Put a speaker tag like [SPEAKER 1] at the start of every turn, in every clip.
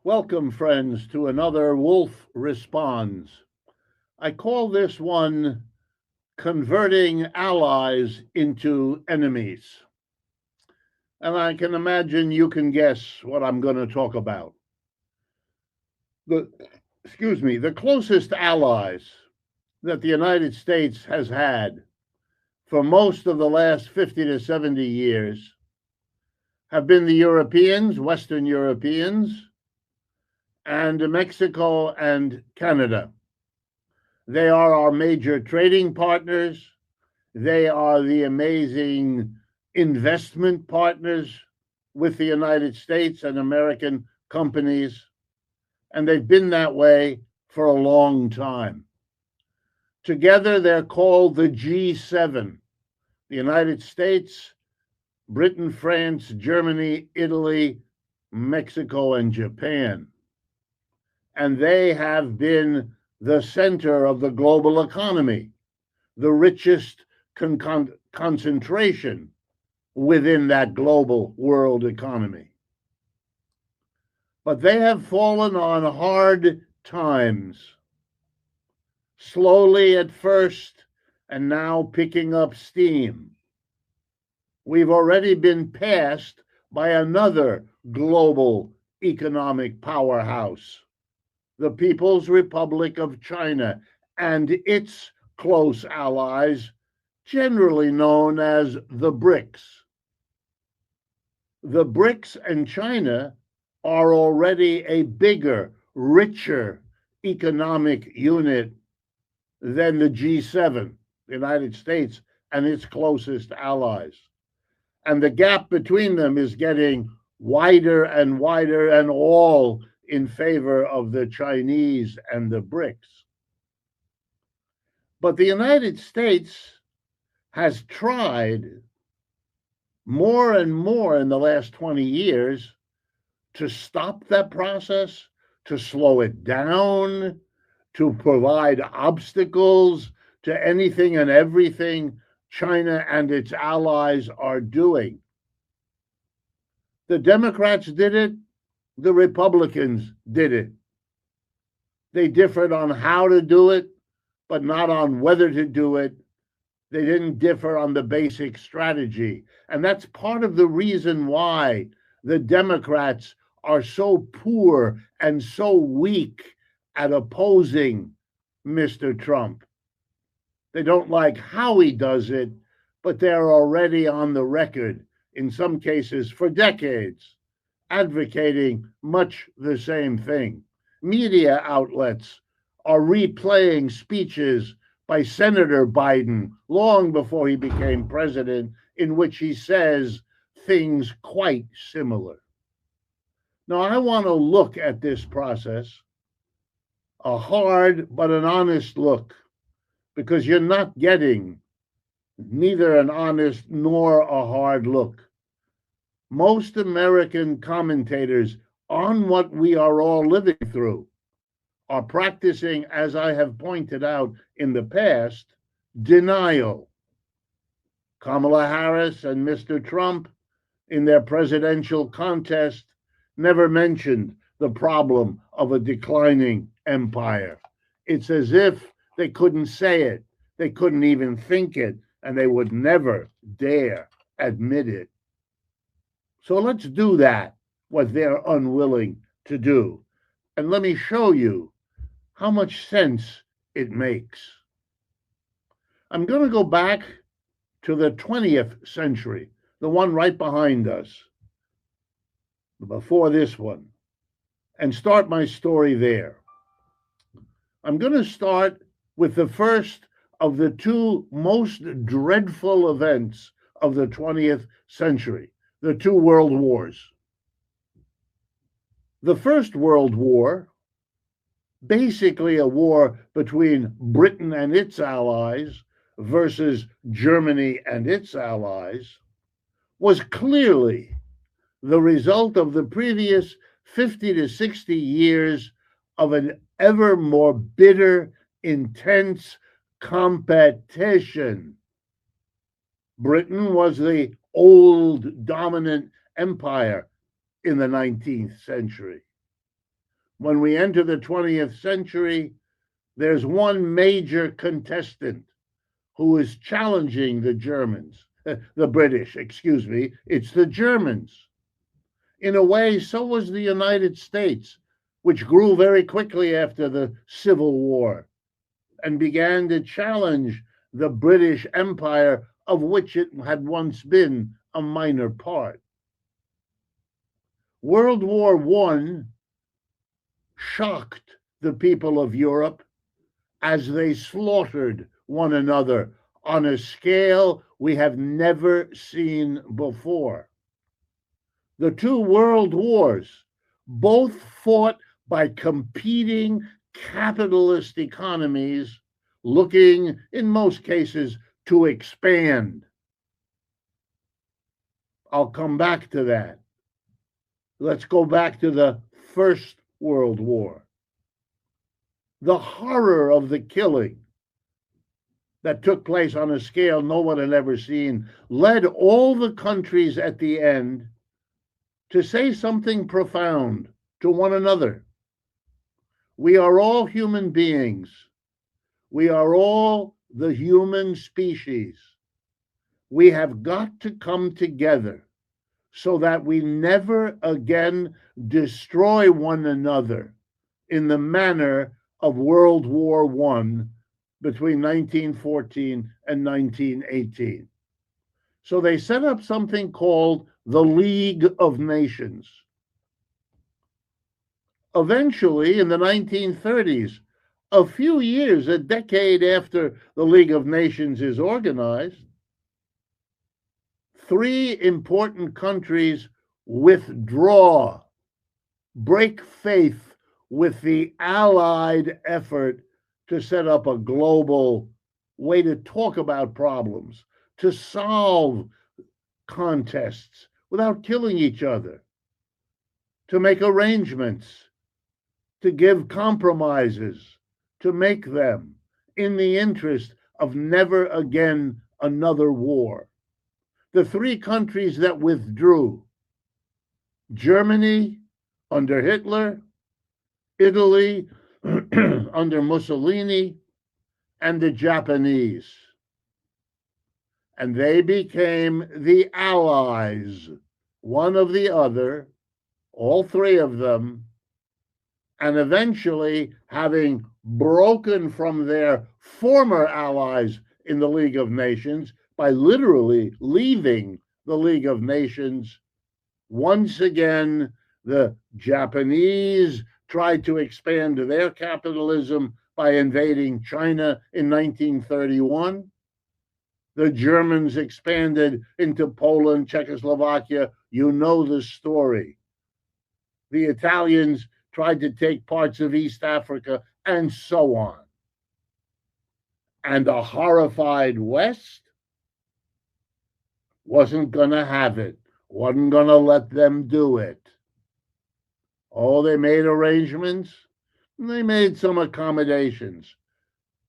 [SPEAKER 1] Welcome, friends, to another Wolff Responds. I call this one Converting Allies into Enemies. And I can imagine you can guess what I'm going to talk about. The, the closest allies that the United States has had for most of the last 50 to 70 years have been the Europeans, Western Europeans, and Mexico and Canada. They are our major trading partners. They are the amazing investment partners with the United States and American companies. And they've been that way for a long time. Together, they're called the G7: the United States, Britain, France, Germany, Italy, Mexico, and Japan. And they have been the center of the global economy, the richest concentration within that global world economy. But they have fallen on hard times, slowly at first, and now picking up steam. We've already been passed by another global economic powerhouse, the People's Republic of China, and its close allies, generally known as the BRICS. The BRICS and China are already a bigger, richer economic unit than the G7, the United States, and its closest allies. And the gap between them is getting wider and wider, and all in favor of the Chinese and the BRICS. But the United States has tried more and more in the last 20 years to stop that process, to slow it down, to provide obstacles to anything and everything China and its allies are doing. The Democrats did it, the Republicans did it. They differed on how to do it, but not on whether to do it. They didn't differ on the basic strategy. And that's part of the reason why the Democrats are so poor and so weak at opposing Mr. Trump. They don't like how he does it, but they're already on the record, in some cases for decades, advocating much the same thing. Media outlets are replaying speeches by Senator Biden long before he became president, in which he says things quite similar. Now, I want to look at this process, a hard but an honest look, because you're not getting neither an honest nor a hard look. Most American commentators on what we are all living through are practicing, as I have pointed out in the past, denial. Kamala Harris and Mr. Trump, in their presidential contest, never mentioned the problem of a declining empire. It's as if they couldn't say it, they couldn't even think it, and they would never dare admit it. So let's do that, what they're unwilling to do. And let me show you how much sense it makes. I'm going to go back to the 20th century, the one right behind us, before this one, and start my story there. I'm going to start with the first of the two most dreadful events of the 20th century, the two world wars. The First World War, basically a war between Britain and its allies versus Germany and its allies, was clearly the result of the previous 50 to 60 years of an ever more bitter, intense competition. Britain was the old dominant empire in the 19th century. When we enter the 20th century, there's one major contestant who is challenging the Germans, the British, excuse me, it's the Germans. In a way, so was the United States, which grew very quickly after the Civil War and began to challenge the British Empire, of which it had once been a minor part. World War I shocked the people of Europe as they slaughtered one another on a scale we have never seen before. The two world wars, both fought by competing capitalist economies looking, in most cases, to expand. I'll come back to that. Let's go back to the First World War. The horror of the killing that took place on a scale no one had ever seen led all the countries at the end to say something profound to one another. We are all human beings. We are all the human species. We have got to come together so that we never again destroy one another in the manner of World War I between 1914 and 1918. So they set up something called the League of Nations. Eventually, in the 1930s, a few years, a decade after the League of Nations is organized, three important countries withdraw, break faith with the Allied effort to set up a global way to talk about problems, to solve contests without killing each other, to make arrangements, to give compromises, to make them in the interest of never again another war. The three countries that withdrew: Germany under Hitler, Italy under Mussolini, and the Japanese. And they became the allies, one of the other, all three of them, and eventually, having broken from their former allies in the League of Nations by literally leaving the League of Nations, once again, the Japanese tried to expand their capitalism by invading China in 1931. The Germans expanded into Poland, Czechoslovakia. You know the story. The Italians tried to take parts of East Africa, and so on. And the horrified West wasn't going to have it, wasn't going to let them do it. Oh, they made arrangements, they made some accommodations.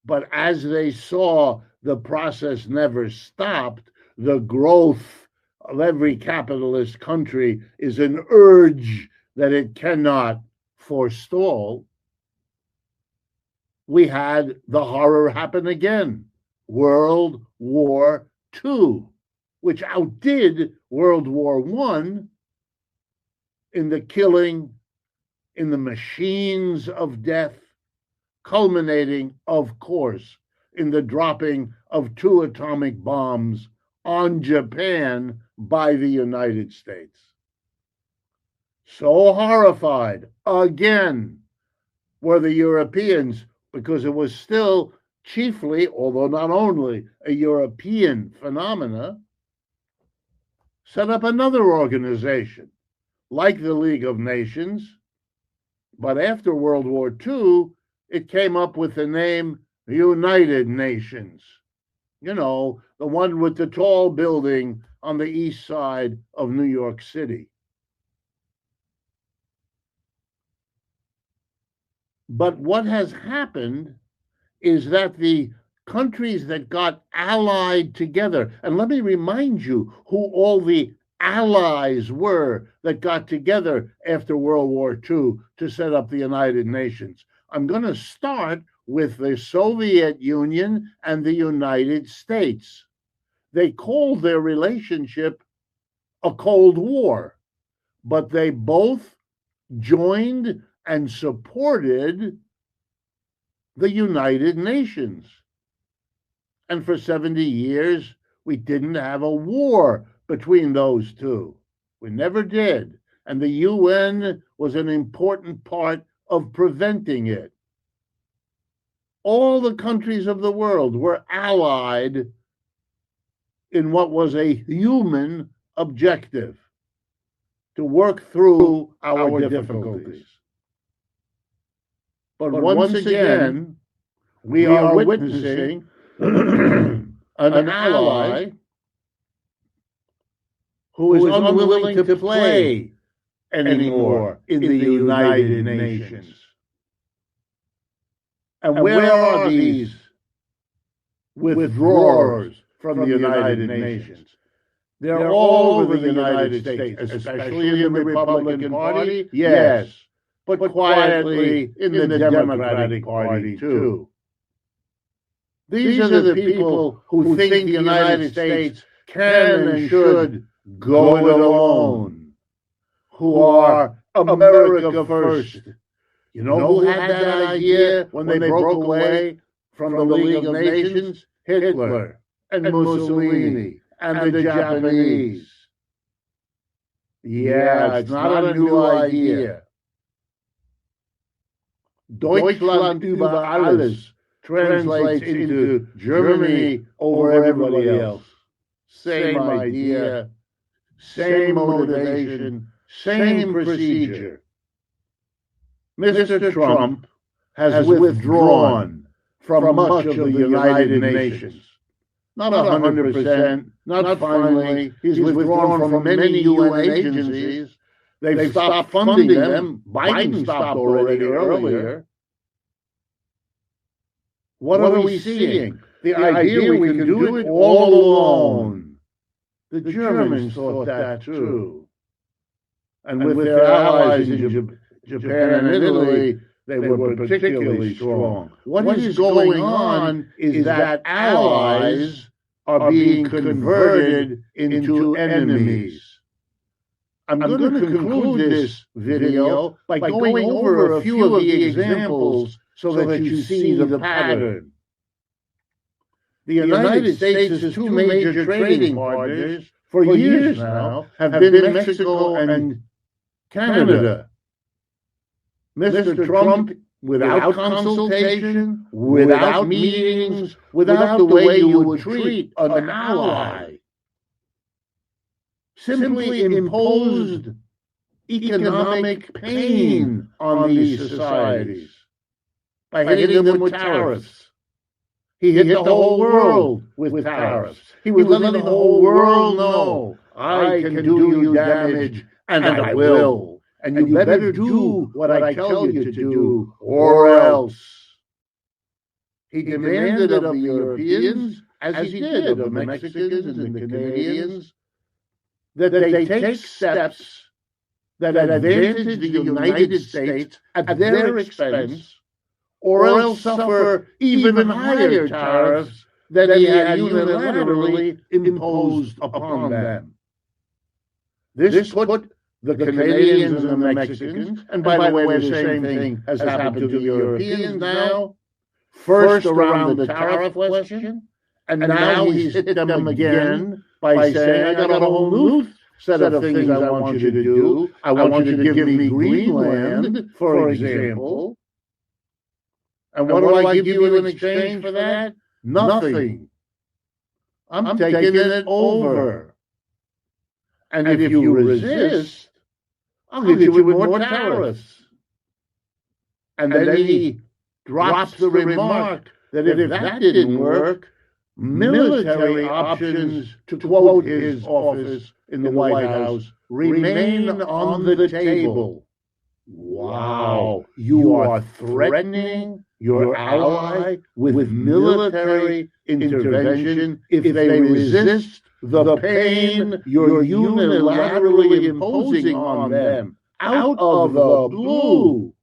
[SPEAKER 1] But as they saw the process never stopped, the growth of every capitalist country is an urge that it cannot forestall. We had the horror happen again, World War II, which outdid World War I in the killing, in the machines of death, culminating, of course, in the dropping of 2 atomic bombs on Japan by the United States. So horrified, again, were the Europeans, because it was still chiefly, although not only, a European phenomena, set up another organization, like the League of Nations, but after World War II, it came up with the name United Nations. You know, the one with the tall building on the east side of New York City. But what has happened is that the countries that got allied together, and let me remind you who all the allies were that got together after World War II to set up the United Nations. I'm going to start with the Soviet Union and the United States. They called their relationship a Cold War, but they both joined and supported the United Nations. And for 70 years, we didn't have a war between those two. We never did. And the UN was an important part of preventing it. All the countries of the world were allied in what was a human objective: to work through our difficulties. But once again, we are witnessing an ally who is unwilling to play anymore in the United Nations. And where are these withdrawers from the United Nations? They're all over the United States, especially in the Republican Party, yes, but quietly in the Democratic Party, too. These are the people who think the United States can and should go it alone, who are America first. You know who had that idea when they broke away from the League of Nations? Hitler and Mussolini and the Japanese. Yeah, it's not a new idea. Deutschland über alles translates into Germany over everybody else. Same idea, same motivation, same procedure. Mr. Trump has withdrawn from much of the United Nations. Not 100%, not finally. He's withdrawn from many UN agencies. They've stopped funding them. Biden stopped already earlier. What are we seeing? The idea we can do it all alone. The Germans thought that too. And with their allies in Japan and Italy, they were particularly strong. What is going on is that allies are being converted into enemies. I'm going to conclude this video by going over a few of the examples so that you see the pattern. The United States' two major trading partners for years now have been Mexico and Canada. Mr. Trump, without consultation, without meetings, without the way you would treat an ally, simply imposed economic pain on these societies by hitting them with tariffs. He hit the whole world with tariffs. He was letting the whole world know, I can do you damage, and I will. And you better do what I tell you to do, or else. He demanded of the Europeans, as he did of the Mexicans and the Canadians, that they take steps that advantage the United States at their expense, or else suffer even higher tariffs that he had unilaterally imposed upon them. This put the Canadians and the Mexicans, and by the way, the same thing has happened to the Europeans now, first around the tariff question, and now he's hit them again by saying, I got a whole new set of things I want you to do. I want you to give me Greenland, for example. And what do I give you in exchange for that? Nothing. I'm taking it over. And if you resist, I'll hit you with more tariffs. And then he drops the remark that if that didn't work, military options, to quote his office in the White House, remain on the table. Wow, you are threatening your ally with military intervention if they resist the pain you're unilaterally imposing on them out of the blue.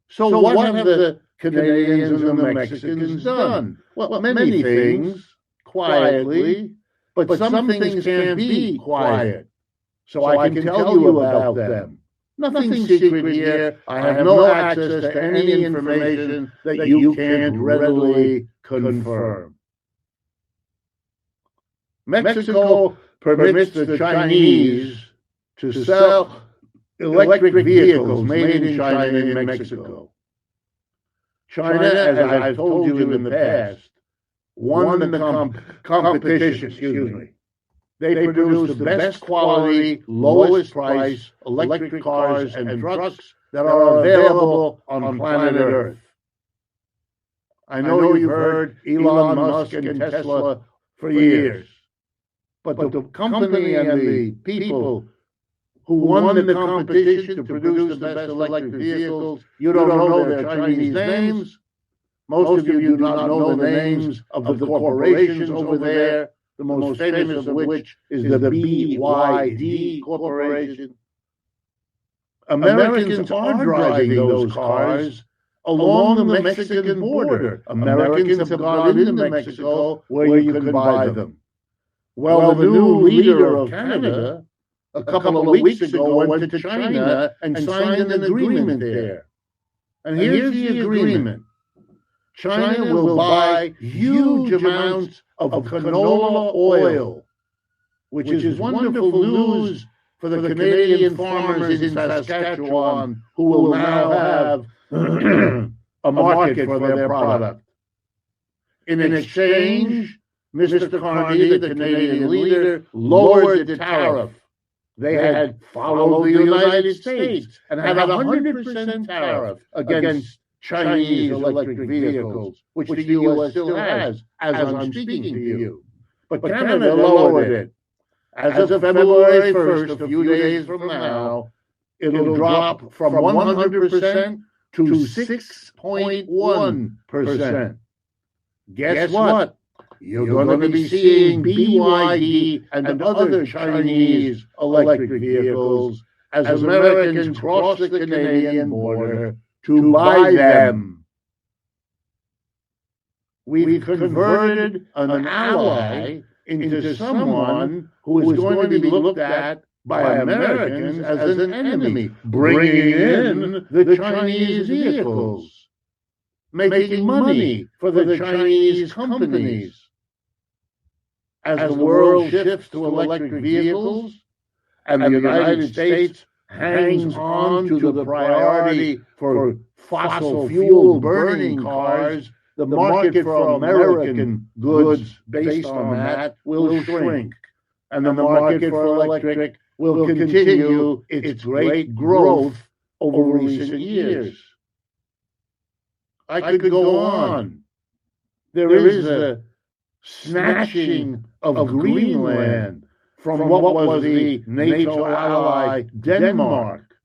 [SPEAKER 1] So what have the Canadians and the Mexicans done? Well, many things, quietly, but some things can't be quiet. So I can tell you about them. Nothing secret here. I have no access to any information that you can't readily confirm. Mexico permits the Chinese to sell electric vehicles made in China in Mexico. China, as I've told you in the past, won the competition. They produce the best quality, lowest price electric cars and trucks that are available on planet Earth. I know you've heard Elon Musk and Tesla for years, but the company and the people who won the competition to produce the best electric vehicles, you don't know their Chinese names. Most of you do not know the names of the corporations over there, the most famous of which is the BYD Corporation. Americans are driving those cars along the Mexican border. Americans have gone into Mexico where you can buy them. Well, the new leader of Canada, a couple of weeks ago, went to China and signed an agreement there. And here's the agreement. China will buy huge amounts of canola oil, which is wonderful news for the Canadian farmers in Saskatchewan, who will now have a market for their product. In exchange, Mr. Carney, the Canadian leader, lowered the tariff. They had followed the United States and had a 100% tariff against Chinese electric vehicles, which the U.S. still has, as I'm speaking to you. But Canada lowered it. As of February 1st, a few days from now, it'll drop from 100% to 6.1%. Guess what? You're going to be seeing BYD and other Chinese electric vehicles as Americans cross the Canadian border to buy them. We've converted an ally into someone who is going to be looked at by Americans as an enemy, bringing in the Chinese vehicles, making money for the Chinese companies. As the world shifts to electric vehicles and the United States hangs on to the priority for fossil fuel burning cars, the market for American goods based on that will shrink. And the market for electric will continue its great growth over recent years. I could go on. There is the snatching of Greenland from what was the NATO ally Denmark,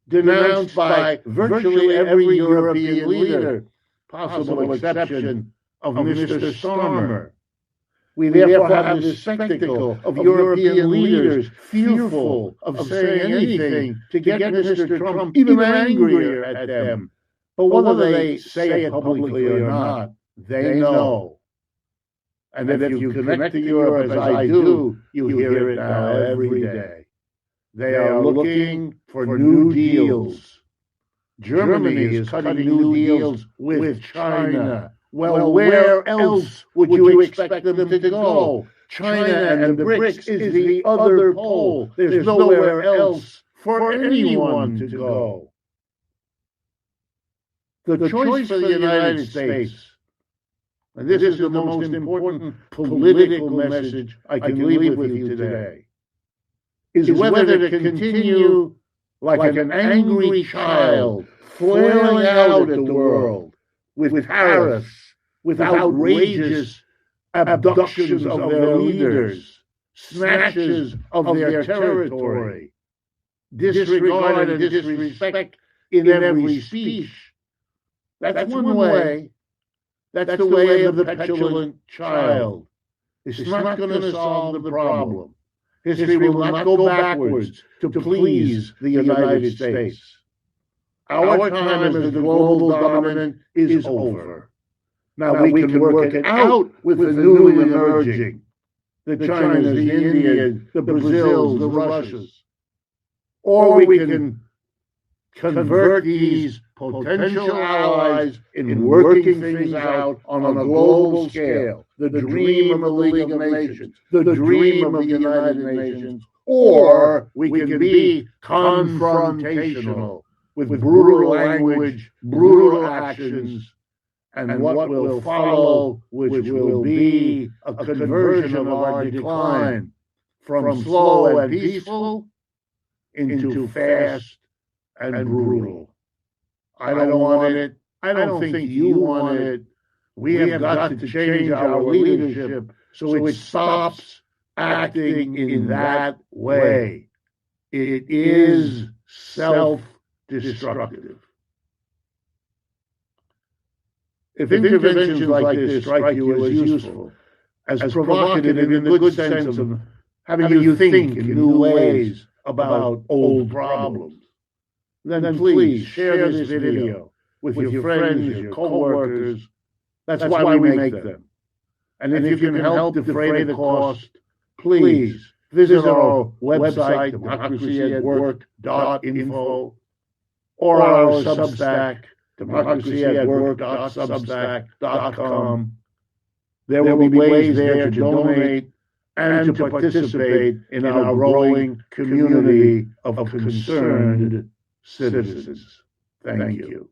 [SPEAKER 1] denounced by virtually every European leader, possible exception of Mr. Starmer. We therefore have this spectacle of European leaders fearful of saying anything to get Mr. Trump even angrier at them. But whether they say it publicly or not, they know. And if you connect to Europe as I do, you hear it now every day. They are looking for new deals. Germany is cutting new deals with China. Well, where else would you expect them to go? China and the BRICS is the other pole. There's nowhere else for anyone to go. The choice for the United States, and this is the most important political message I can leave with you today, is whether to continue like an angry child, flailing out at the world with tariffs, with outrageous abductions of their leaders, snatches of their territory, disregard and disrespect in every speech. That's one way. That's the way of the petulant child. It's not going to solve the problem. History will not go backwards to please the United States. Our time as the global dominant is over. Now we can work it out with the newly emerging, the Chinas, the Indias, the Brazils, the Russias. Or we can convert these potential allies in working things out on a global scale. The dream of the League of Nations, the dream of the United Nations, or we can be confrontational with brutal language, brutal actions, and what will follow, which will be a conversion of our decline from slow and peaceful into fast and brutal. I don't want it. I don't think you want it. We have got to change our leadership so it stops acting in that way. It is self-destructive. If interventions like this strike you as useful, as provocative in the good sense of having you think in new ways about old problems, then please share this video with your friends, your co-workers. That's why we make them. And if you can help defray the cost, please visit our website, democracyatwork.info, or our Substack, democracyatwork.substack.com. There will be ways there to donate and to participate in our growing community of concerned citizens. Thank you.